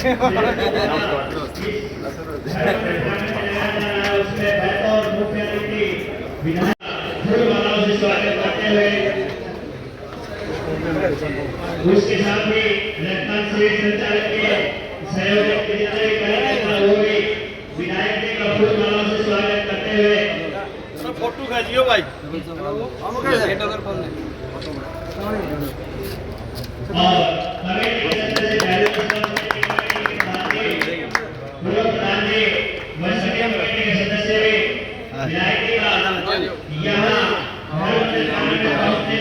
उसके साथ ही रक्तदान शिविर संचालक के सहयोग के जितने भी कार्यकर्ता होंगे विधायक जी का फूल मालाओं से स्वागत करते हुए फोटो खींचियो भाई और कमेटी के सदस्य पूर्व प्रधान जी व सभी कमेटी के सदस्य विधायक जी का यहाँ पहुंचने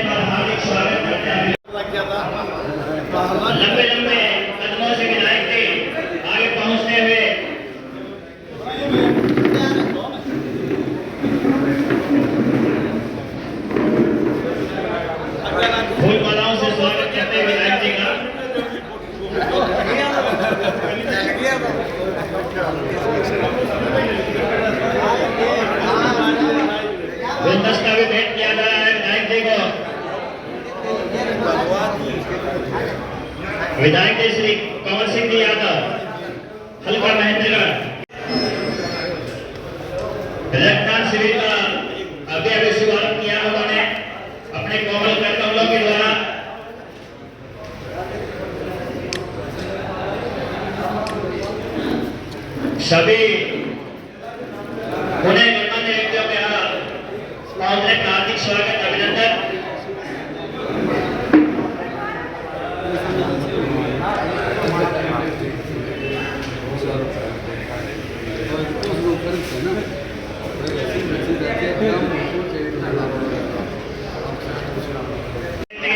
पर हार्दिक स्वागत करते हैं। लंबे लंबे कदमों से विधायक जी आगे पहुंचते हुए फूल मालाओं से स्वागत करते हैं विधायक जी का। गुलदस्ता भी भेंट किया जा रहा है विधायक जी को। विधायक जी श्री कंवर सिंह जी यादव हल्का महेंद्रगढ़ रक्तदान शिविर का अभी शुभारंभ किया उन्होंने अपने कोमल करकमलों के द्वारा। सभी उन्हें गणमान्य व्यक्तियों के यहाँ पहुंचने का हार्दिक स्वागत अभिनंदन।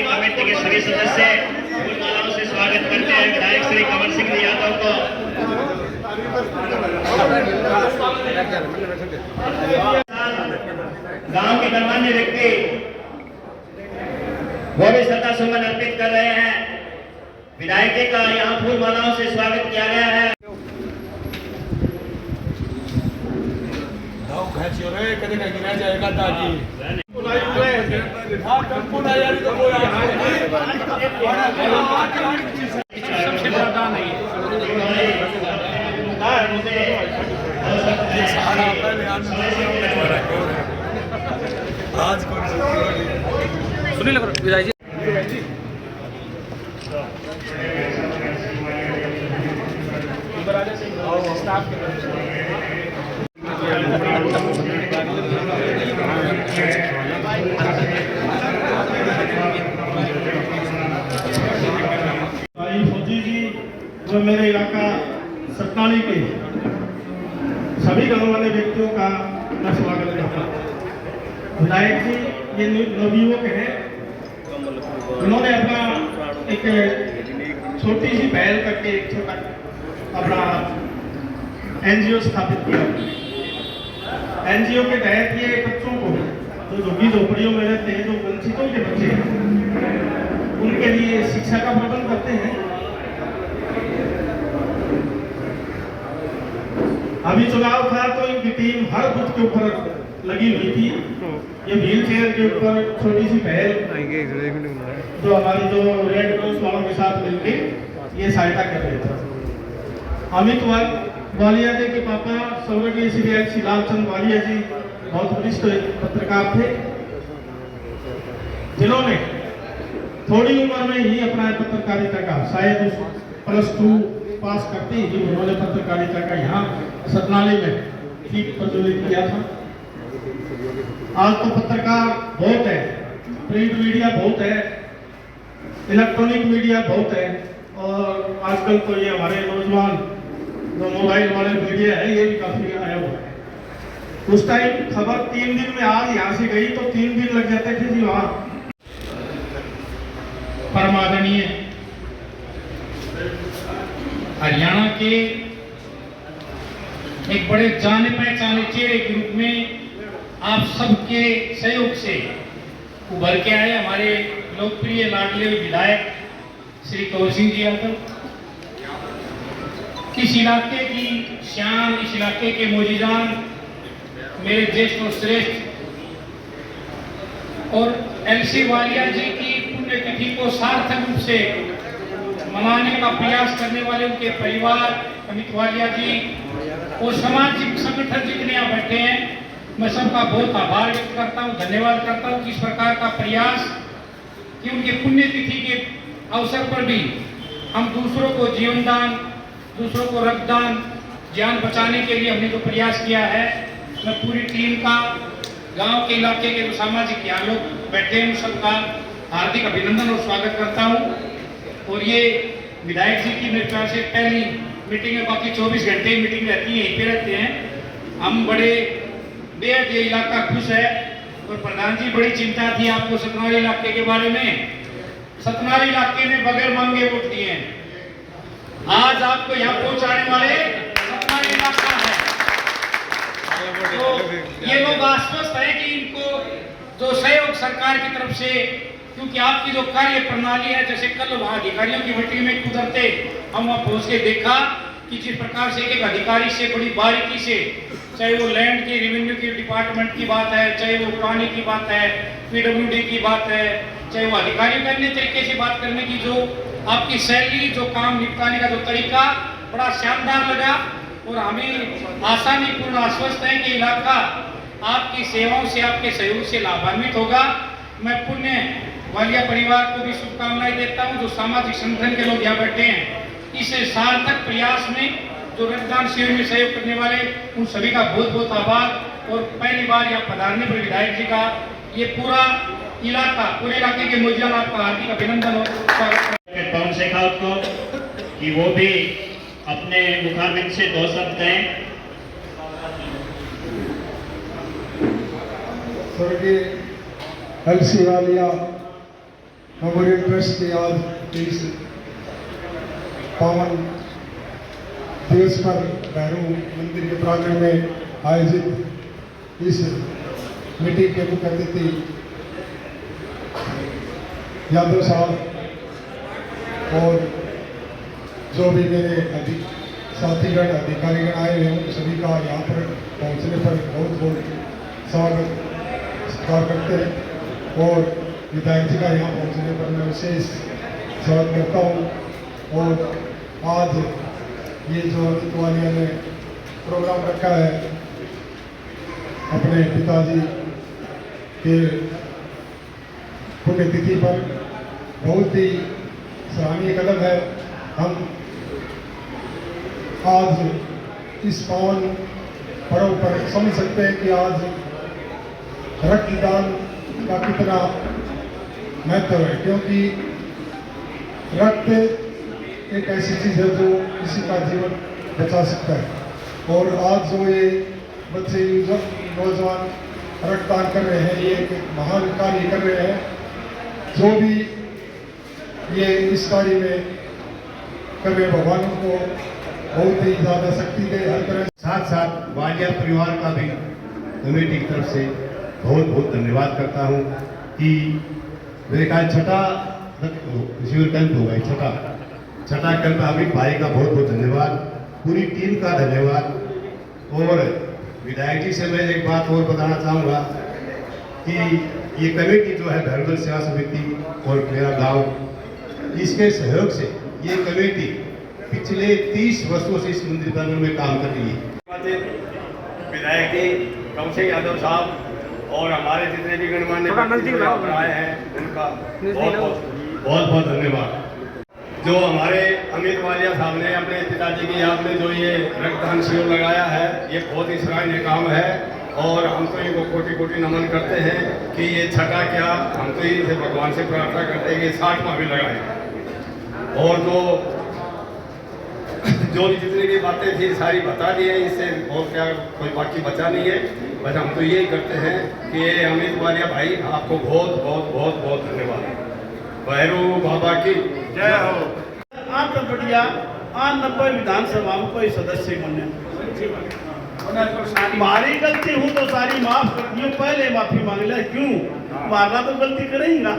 कमेटी के सभी सदस्य फूल मालाओं से स्वागत करते हैं विधायक श्री कंवर सिंह जी यादव को। गांव के गणमान्य व्यक्ति वो भी श्रद्धा सुमन अर्पित कर रहे हैं। विधायक जी का यहाँ फूल मालाओं से स्वागत किया गया है। कभी कहीं गिरा जाएगा दादी सबसे ज्यादा नहीं आज सुनील विजय जी स्टाफ फौजी जी जो मेरे इलाका सतनाली के सभी गांव वाले व्यक्तियों का मैं स्वागत करता हूँ। विधायक जी ये नवयुवक हैं, उन्होंने अपना एक छोटी सी पहल करके एक छोटा अपना एनजीओ स्थापित किया। एनजीओ के तहत ये बच्चों को जो झुग्गी झोपड़ियों में रहते हैं, जो वंचितों के बच्चे हैं, उनके लिए शिक्षा का प्रबंध करते हैं। अभी चुनाव था तो इनकी टीम हर बूथ के ऊपर लगी हुई थी। ये व्हील चेयर के ऊपर छोटी सी पहल जो हमारी जो रेड क्रॉस वालों के साथ मिलकर ये सहायता कर रहे थे। अमित वालिया जी के पापा स्वर्गीय श्री श्री लालचंद वालिया जी बहुत वरिष्ठ पत्रकार थे, जिन्होंने थोड़ी उम्र में ही अपना पत्रकारिता का शायद +2 पास करते ही उन्होंने पत्रकारिता का यहाँ सतनाली में ठीक प्रज्वलित किया था। आज तो पत्रकार बहुत है, प्रिंट मीडिया बहुत है, इलेक्ट्रॉनिक मीडिया बहुत है, और आजकल तो ये हमारे नौजवान जो मोबाइल वाले मीडिया है ये भी काफी आया हुआ है। उस टाइम खबर 3 दिन में आज यहाँ से गई तो 3 दिन लग जाते थे जी वहाँ। परमादरणीय हरियाणा के एक बड़े जाने पहचाने चेहरे के रूप में आप सबके सहयोग से उभर के आए हमारे लोकप्रिय लाडले विधायक श्री कंवर सिंह जी यादव। इस इलाके की शान, इस इलाके के मोजीजान, मेरे ज्येष्ठ और श्रेष्ठ, और एलसी वालिया जी की पुण्यतिथि को सार्थक रूप से मनाने का प्रयास करने वाले उनके परिवार, अमित वालिया जी और सामाजिक संगठन जितने यहाँ बैठे हैं, मैं सबका बहुत आभार व्यक्त करता हूँ, धन्यवाद करता हूँ कि इस प्रकार का प्रयास कि उनके पुण्यतिथि के अवसर पर भी हम दूसरों को जीवन दान, दूसरों को रक्तदान, जान बचाने के लिए हमने जो प्रयास किया है, मैं पूरी टीम का, गांव के इलाके के जो सामाजिक यहाँ लोग बैठे हैं उन सबका हार्दिक अभिनंदन और स्वागत करता हूँ। और ये विधायक जी की मेरे ख्याल से पहली मीटिंग है, बाकी 24 घंटे मीटिंग रहती है, यहीं पे रहते हैं। हम बड़े बेहद ये इलाका खुश है और प्रधान जी बड़ी चिंता थी आपको सतनारी इलाके के बारे में। सतनारी इलाके में बगैर मांगे वोट दिए हैं। आज आपको यहाँ पहुंचाने वाले सतनारी इलाका है। तो ये लोग आश्वस्त है कि इनको जो सहयोग सरकार की तरफ से, क्योंकि आपकी जो कार्य प्रणाली है, जैसे कल वहाँ अधिकारियों की मीटिंग में कुदरते हम वहाँ पहुँच के देखा कि जिस प्रकार से एक अधिकारी से बड़ी बारीकी से, चाहे वो लैंड की रेवेन्यू की डिपार्टमेंट की बात है, चाहे वो पानी की बात है, पीडब्ल्यूडी की बात है, चाहे वो अधिकारियों का अन्य तरीके से बात करने की जो आपकी शैली, जो काम निपटाने का जो तरीका बड़ा शानदार लगा। और हमें आसानीपूर्ण आश्वस्त है कि इलाका आपकी सेवाओं से, आपके सहयोग से लाभान्वित होगा। मैं पुण्य वालिया परिवार को भी शुभकामनाएं देता हूं, जो सामाजिक संगठन के लोग यहाँ बैठे हैं। इस सार्थक प्रयास में जो रक्तदान शिविर में सहयोग करने वाले उन सभी का बहुत बहुत आभार। और पहली बार यहाँ पधारने पर विधायक जी का ये पूरा इलाका, पूरे इलाके के मौजूद आपका हार्दिक अभिनंदन और स्वागत पवन शेखावत को कि वो भी अपने मुखारबिंद से 2 शब्द कहें। स्वर्गीय एलसी वालिया मेमोरियल ट्रस्ट के आज इस पावन दिवस पर भैरू मंदिर के प्रांगण में आयोजित इस मीटिंग के मुख्य अतिथि यादव साहब और जो भी मेरे साथीगण अधिकारीगण आए हैं उन सभी का यहाँ पर पहुँचने पर बहुत बहुत स्वागत करते हैं। और विधायक जी का यहाँ पहुँचने पर मैं विशेष स्वागत करता हूँ। और आज ये जो अमित वालिया ने प्रोग्राम रखा है अपने पिताजी के पुण्यतिथि पर, बहुत ही सराहनीय कदम है। हम आज इस पावन पर्व पर समझ सकते हैं कि आज रक्तदान का कितना महत्व है, क्योंकि रक्त एक ऐसी चीज़ है जो किसी का जीवन बचा सकता है। और आज जो ये बच्चे नौजवान रक्तदान कर रहे हैं, ये एक महान कार्य कर रहे हैं। जो भी ये इस कार्य में कर रहे भगवान को बहुत ही ज़्यादा शक्ति दे हर तरह। साथ साथ वालिया परिवार का भी कमेटी की तरफ से बहुत बहुत धन्यवाद करता हूँ कि मेरे ख्याल छठा शिविर कैंप होगा, छठा कैंप अमित भाई का बहुत बहुत धन्यवाद, पूरी टीम का धन्यवाद। और विधायक जी से मैं एक बात और बताना चाहूँगा कि ये कमेटी जो है भैरवगढ़ सेवा समिति और मेरा गांव, इसके सहयोग से ये कमेटी पिछले 30 वर्षों से इस मंदिर प्रांगण में काम कर रही है। विधायक जी कौशिक यादव साहब और हमारे जितने भी गणमान्य आए हैं उनका बहुत बहुत धन्यवाद। जो हमारे अमित वालिया साहब ने अपने पिताजी की याद में जो ये रक्तदान शिविर लगाया है, ये बहुत ही सराहनीय काम है। और हम तो इनको कोटि कोटि नमन करते हैं कि ये छठा क्या, हम तो इनसे भगवान से प्रार्थना करते हैं कि 60वां भी लगाए। और जो भी जितनी भी बातें थी सारी बता दी है, इससे और क्या कोई बाकी बचा नहीं है। बस हम तो यही करते हैं कि ये अमित वालिया भाई आपको बहुत बहुत बहुत बहुत धन्यवाद। भैरू बाबा की जय हो। आप तो बढ़िया 90 विधानसभा में कोई सदस्य बने, हमारी गलती हूँ तो सारी माफ कर दियो, पहले माफी मांग ले। क्यों मारना तो गलती करेगा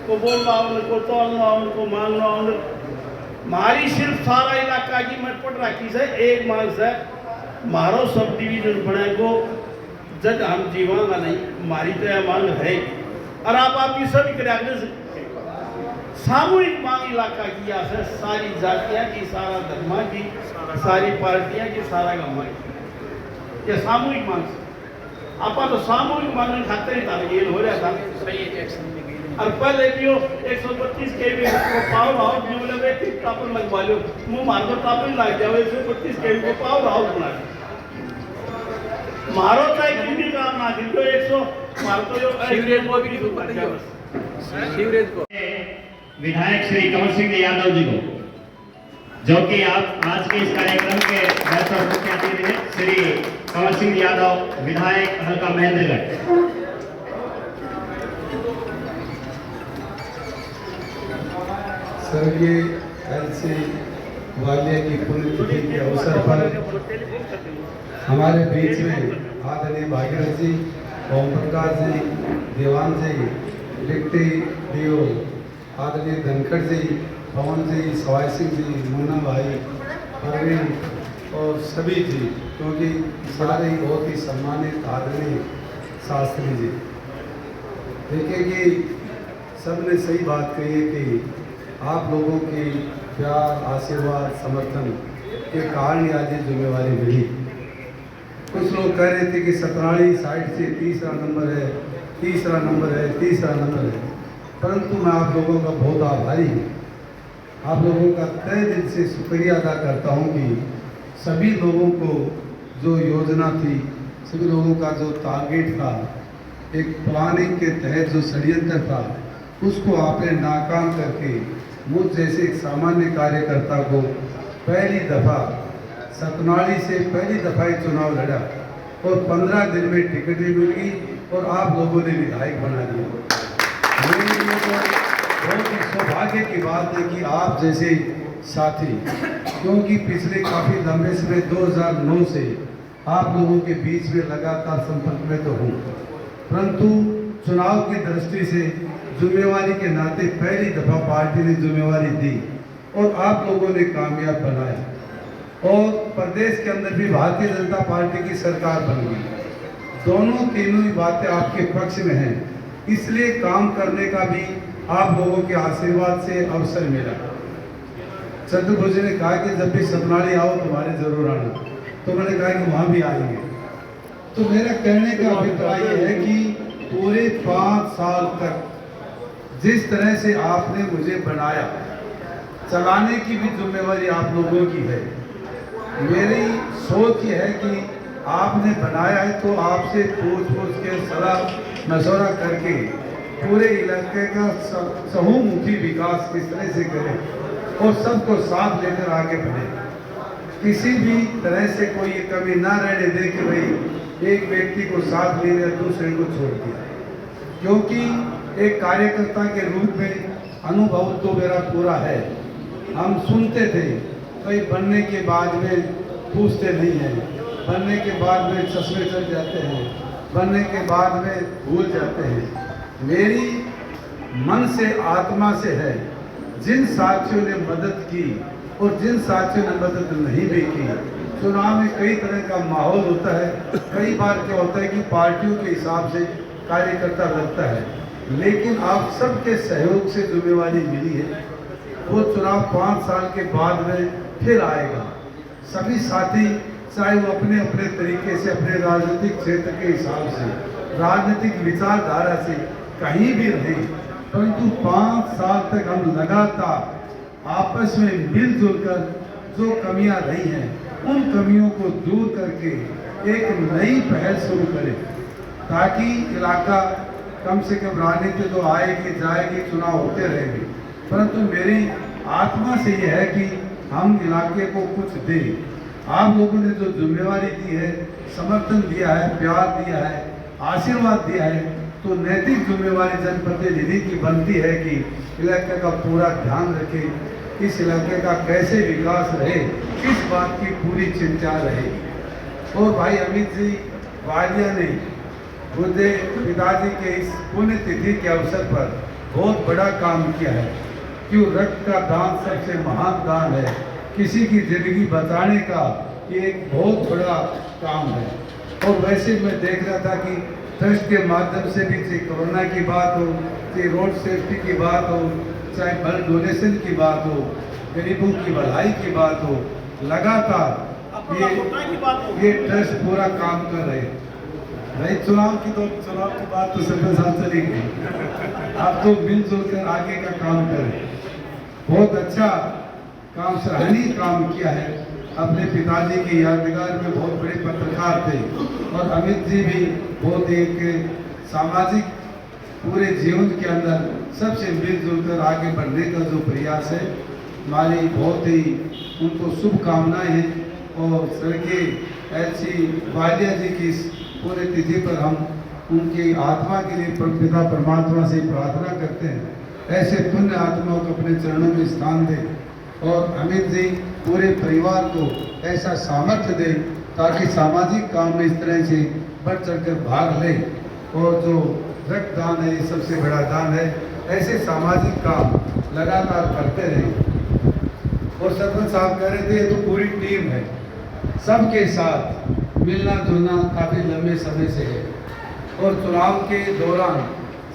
को बोलना, उनको तोड़ना, उनको मांगना। मारी सिर्फ सारा इलाका की मैं पट रखी से एक मांग से मारो सब डिवीजन बने को जज हम जीवांगा नहीं, मारी तो यह मांग है। और आप आपकी सभी करेंगे सामूहिक मांग इलाका किया है, सारी जातियां की, सारा धर्मा की, सारी पार्टियां की, सारा गाँव की, ये सामूहिक मांग से आप तो सामूहिक मांग खाते ही था, ये हो रहा था। और पहले भी 132 केवी को पावर हाउस जो बोले टापर लगवा लो, मुंह मार दो टापर लग जाओ, 132 केवी को पावर हाउस बना मारो चाहे किसी काम ना थी, जो 100 मार तो जो सीवरेज को भी दूर कर दिया, सीवरेज को विधायक श्री कंवर सिंह यादव जी को, जो कि आप आज के इस कार्यक्रम के बेहतर मुख्य अतिथि हैं, श्री कंवर सिंह यादव, विधायक हल्का महेंद्रगढ़। स्वर्गीय एल.सी. वालिया की पुण्यतिथि के अवसर पर हमारे बीच में आदरणीय भागीरथ जी, ओम प्रकाश जी, देवान जी, डिप्टी डीओ आदरणीय धनखड़ जी, पवन जी, सवाई सिंह जी, मुन्ना भाई, परवीन और सभी जी, क्योंकि सारे ही बहुत ही सम्मानित आदरणीय शास्त्री जी। देखिए कि सबने सही बात कही है कि आप लोगों की प्यार, आशीर्वाद, समर्थन के कारण आज ये जिम्मेवारी मिली। कुछ लोग कह रहे थे कि सतराली साइड से तीसरा नंबर है, तीसरा नंबर है, तीसरा नंबर है, परंतु मैं आप लोगों का बहुत आभारी हूँ। आप लोगों का तहे दिल से शुक्रिया अदा करता हूँ कि सभी लोगों को जो योजना थी, सभी लोगों का जो टारगेट था, एक प्लानिंग के तहत जो षड्यंत्र था, उसको आपने नाकाम करके मुझ जैसे एक सामान्य कार्यकर्ता को पहली दफ़ा सतनाली से पहली दफ़ा ही चुनाव लड़ा और 15 दिन में टिकट भी मिल गई और आप लोगों ने विधायक बना दिया। मेरे लिए तो बहुत ही सौभाग्य की बात है कि आप जैसे साथी, क्योंकि पिछले काफ़ी लंबे समय 2009 से आप लोगों के बीच में लगातार संपर्क में तो हूँ, परंतु चुनाव की दृष्टि से जिम्मेवारी के नाते पहली दफ़ा पार्टी ने जिम्मेवारी दी और आप लोगों ने कामयाब बनाया और प्रदेश के अंदर भी भारतीय जनता पार्टी की सरकार बन गई। दोनों तीनों ही बातें आपके पक्ष में हैं, इसलिए काम करने का भी आप लोगों के आशीर्वाद से अवसर मिला। चतुर्भुज ने कहा कि जब भी सतनाली आओ तुम्हारे जरूर आना, तो मैंने कहा कि वहाँ भी आएंगे। तो मेरा कहने का अभिप्राय यह है कि पूरे 5 साल तक जिस तरह से आपने मुझे बनाया, चलाने की भी जिम्मेवारी आप लोगों की है। मेरी सोच ये है कि आपने बनाया है तो आपसे पूछ के सलाह मशवरा करके पूरे इलाके का समूहमुखी विकास किस तरह से करें और सबको साथ लेकर आगे बढ़े। किसी भी तरह से कोई ये कमी ना रहने दे कि भाई एक व्यक्ति को साथ ले लिया, दूसरे को छोड़ दिया, क्योंकि एक कार्यकर्ता के रूप में अनुभव तो मेरा पूरा है। हम सुनते थे, कई बनने के बाद में पूछते नहीं हैं, बनने के बाद में चश्मे चढ़ जाते हैं, बनने के बाद में भूल जाते हैं। मेरी मन से आत्मा से है, जिन साथियों ने मदद की और जिन साथियों ने मदद नहीं भी की। चुनाव में कई तरह का माहौल होता है, कई बार क्या होता है कि पार्टियों के हिसाब से कार्यकर्ता लगता है, लेकिन आप सबके सहयोग से जिम्मेवारी मिली है। वो चुनाव 5 साल के बाद में फिर आएगा। सभी साथी चाहे वो अपने अपने तरीके से अपने राजनीतिक क्षेत्र के हिसाब से, राजनीतिक विचारधारा से कहीं भी रहे, परंतु 5 साल तक हम लगातार आपस में मिलजुल कर जो कमियां रही हैं, उन कमियों को दूर करके एक नई पहल शुरू करें, ताकि इलाका कम से कम राजनीति तो आएगी जाएगी, चुनाव होते रहेंगे, परंतु मेरी आत्मा से यह है कि हम इलाके को कुछ दें। आप लोगों ने जो जिम्मेवारी दी है, समर्थन दिया है, प्यार दिया है, आशीर्वाद दिया है, तो नैतिक जिम्मेवारी जनप्रतिनिधि की बनती है कि इलाके का पूरा ध्यान रखें, इस इलाके का कैसे विकास रहे, इस बात की पूरी चिंता रहे। और भाई अमित जी वालिया ने मुझे पिताजी के इस पुण्यतिथि के अवसर पर बहुत बड़ा काम किया है। क्यों, रक्त का दान सबसे महान दान है, किसी की जिंदगी बचाने का ये एक बहुत बड़ा काम है। और वैसे मैं देख रहा था कि ट्रस्ट के माध्यम से भी चाहे कोरोना की बात हो, चाहे रोड सेफ्टी की बात हो, चाहे ब्लड डोनेशन की बात हो, गरीबों की भलाई की बात हो, लगातार ये ट्रस्ट पूरा काम कर रहे हैं। भाई चुनाव की बात तो सरपंच साहब चली गई, आप तो मिलजुल कर आगे का काम करें। बहुत अच्छा काम, सराहनीय काम किया है। अपने पिताजी की यादगार में बहुत बड़े पत्रकार थे और अमित जी भी बहुत एक सामाजिक पूरे जीवन के अंदर सबसे मिलजुल कर आगे बढ़ने का जो प्रयास है, हमारी बहुत ही उनको शुभकामनाएं हैं। और स्वर्गीय एल.सी. वालिया जी की इस पूरे तिथि पर हम उनकी आत्मा के लिए पिता परमात्मा से प्रार्थना करते हैं ऐसे पुण्य आत्माओं को अपने चरणों में स्थान दे और अमित जी पूरे परिवार को ऐसा सामर्थ्य दे ताकि सामाजिक काम में इस तरह से बढ़ चढ़कर भाग ले। और जो रक्तदान है ये सबसे बड़ा दान है, ऐसे सामाजिक काम लगातार करते रहें। और सरपंच साहब कह रहे थे ये तो पूरी टीम है, सबके साथ मिलना जुलना काफ़ी लंबे समय से है। और चुनाव के दौरान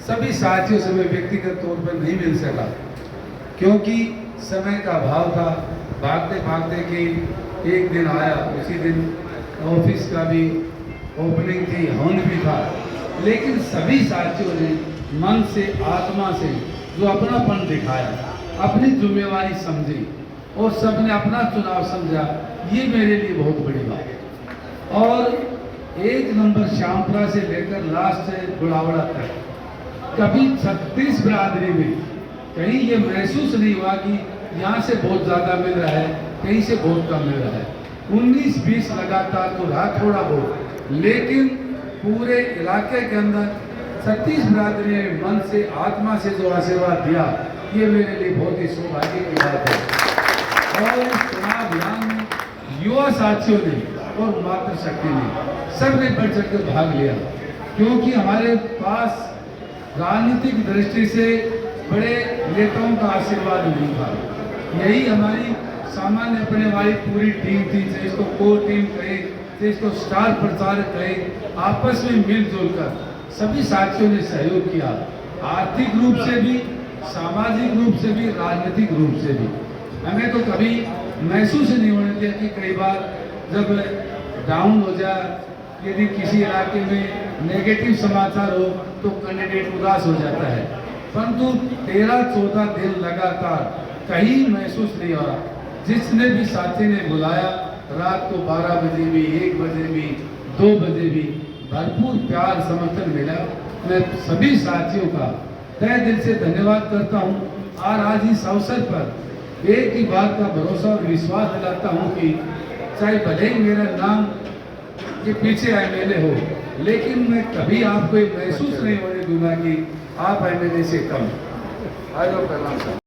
सभी साथियों से मैं व्यक्तिगत तौर पर नहीं मिल सका क्योंकि समय का अभाव था। भागते भागते के एक दिन आया, उसी दिन ऑफिस का भी ओपनिंग थी, हवन भी था, लेकिन सभी साथियों ने मन से आत्मा से जो अपनापन दिखाया, अपनी जिम्मेवारी समझी और सबने अपना चुनाव समझा, ये मेरे लिए बहुत बड़ी बात है। और 1 नंबर श्यामपुरा से लेकर लास्ट गुड़ावड़ा तक कभी 36 बिरादरी में कहीं ये महसूस नहीं हुआ कि यहाँ से बहुत ज़्यादा मिल रहा है, कहीं से बहुत कम मिल रहा है। 19-20 लगातार तो रहा थोड़ा बहुत, लेकिन पूरे इलाके के अंदर 36 बिरादरी ने मन से आत्मा से जो आशीर्वाद दिया, ये मेरे लिए बहुत ही सौभाग्य की बात है। और इस चुनाव अभियान में युवा साथियों ने और मातृशक्ति ने सबने बढ़ चढ़ कर भाग लिया क्योंकि हमारे पास राजनीतिक दृष्टि से बड़े नेताओं का आशीर्वाद नहीं था। यही हमारी सामान्य अपने वाली पूरी टीम थी, चाहे इसको कोर टीम कहे, चाहे इसको स्टार प्रचारक कहे, आपस में मिलजुल कर सभी साथियों ने सहयोग किया, आर्थिक रूप से भी, सामाजिक रूप से भी, राजनीतिक रूप से भी। हमें तो कभी महसूस नहीं होने दिया कि कई बार जब डाउन हो जाए, यदि किसी इलाके में नेगेटिव समाचार हो तो कैंडिडेट उदास हो जाता है, परंतु 13-14 दिन लगातार कहीं महसूस नहीं हो रहा। जिसने भी साथी ने बुलाया, रात को 12 बजे भी, 1 बजे भी, 2 बजे भी भरपूर प्यार समर्थन मिला। मैं सभी साथियों का तहे दिल से धन्यवाद करता हूँ और आज इस अवसर पर एक ही बात का भरोसा और विश्वास दिलाता हूँ कि चाहे भले ही मेरा नाम के पीछे एमएलए हो, लेकिन मैं कभी आपको महसूस नहीं होने दूंगा कि आप एमएलए से कम। आज